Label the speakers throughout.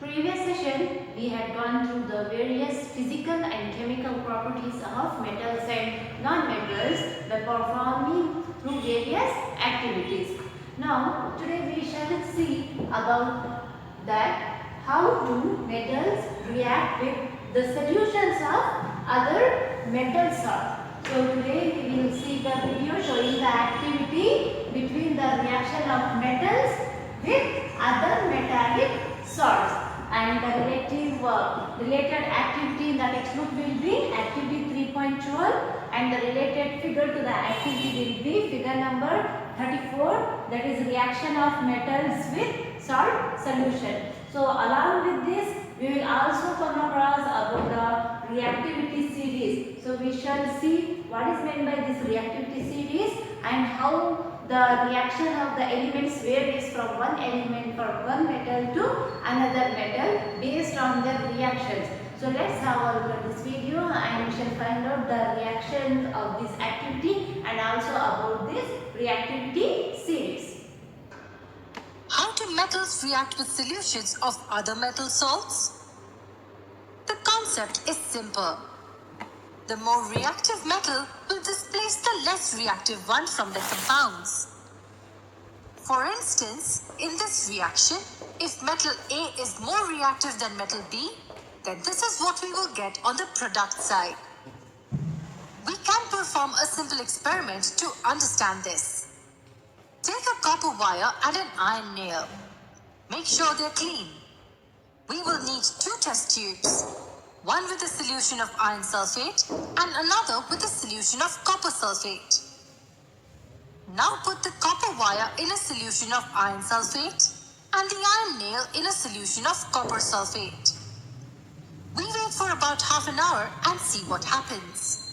Speaker 1: Previous session, we had gone through the various physical and chemical properties of metals and non-metals by performing through various activities. Now, today we shall see about that how do metals react with the solutions of other metal salts. So today we will see the video showing the activity between the reaction of metals with other metallic salts, and the related activity in the textbook will be activity 3.12, and the related figure to the activity will be figure number 34, that is reaction of metals with salt solution. So along with this we will also come across about the reactivity series. So we shall see what is meant by this reactivity series and how the reaction of the elements varies from one element, from one metal to another metal based on their reactions. So let's have a look at this video and we shall find out the reactions of this activity and also about this reactivity series.
Speaker 2: How do metals react with solutions of other metal salts? The concept is simple. The more reactive metal will displace the less reactive one from the compounds. For instance, in this reaction, if metal A is more reactive than metal B, then this is what we will get on the product side. We can perform a simple experiment to understand this. Take a copper wire and an iron nail. Make sure they're clean. We will need two test tubes, one with a solution of iron sulfate and another with a solution of copper sulfate. Now put the copper wire in a solution of iron sulfate and the iron nail in a solution of copper sulfate. We wait for about half an hour and see what happens.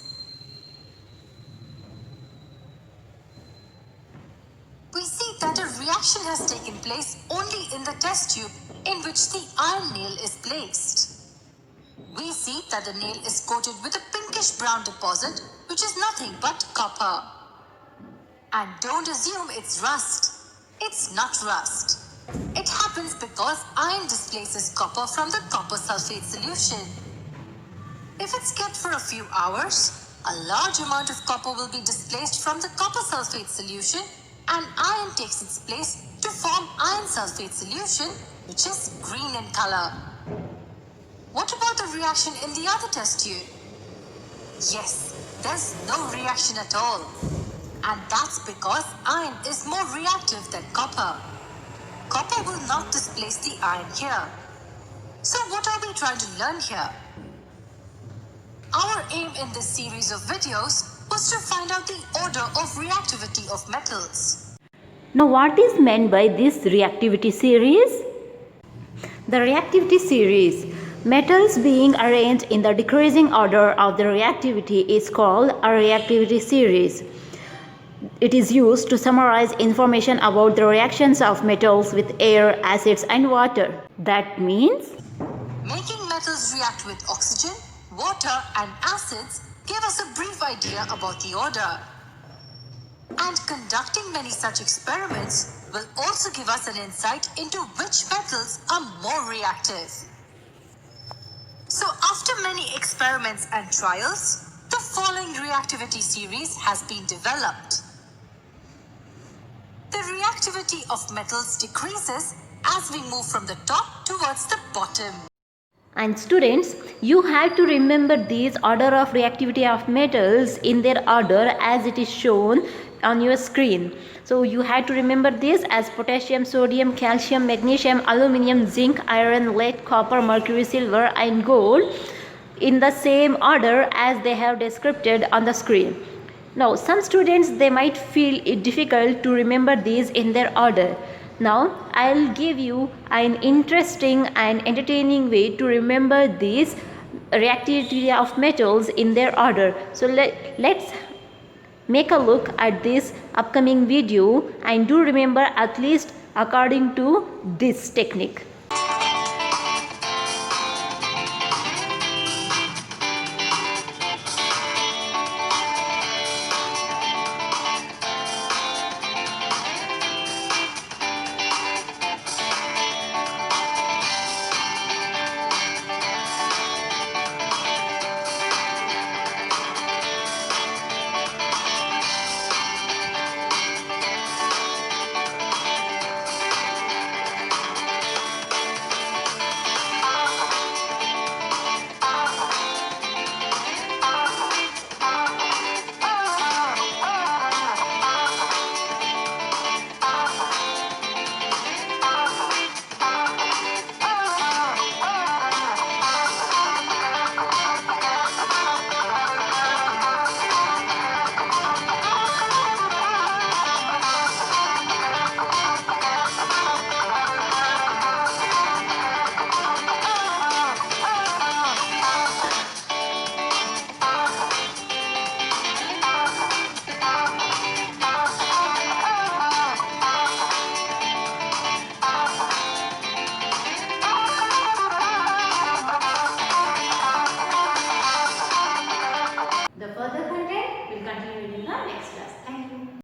Speaker 2: We see that a reaction has taken place only in the test tube in which the iron nail is placed. We see that the nail is coated with a pinkish brown deposit which is nothing but copper. And don't assume it's rust. It's not rust. It happens because iron displaces copper from the copper sulfate solution. If it's kept for a few hours, a large amount of copper will be displaced from the copper sulfate solution and iron takes its place to form iron sulfate solution, which is green in color. What about the reaction in the other test tube? Yes, there's no reaction at all. And that's because iron is more reactive than copper. Copper will not displace the iron here. So what are we trying to learn here? Our aim in this series of videos was to find out the order of reactivity of metals.
Speaker 1: Now what is meant by this reactivity series? The reactivity series, metals being arranged in the decreasing order of the reactivity, is called a reactivity series. It is used to summarize information about the reactions of metals with air, acids and water. That means
Speaker 2: making metals react with oxygen, water and acids give us a brief idea about the order. And conducting many such experiments will also give us an insight into which metals are more reactive. So after many experiments and trials, the following reactivity series has been developed. The reactivity of metals decreases as we move from the top towards the bottom.
Speaker 1: And students, you have to remember this order of reactivity of metals in their order as it is shown on your screen. So you have to remember this as potassium, sodium, calcium, magnesium, aluminum, zinc, iron, lead, copper, mercury, silver and gold in the same order as they have described on the screen. Now some students, they might feel it difficult to remember these in their order. Now I'll give you an interesting and entertaining way to remember these reactivity of metals in their order. So let's make a look at this upcoming video and do remember at least according to this technique. our next class.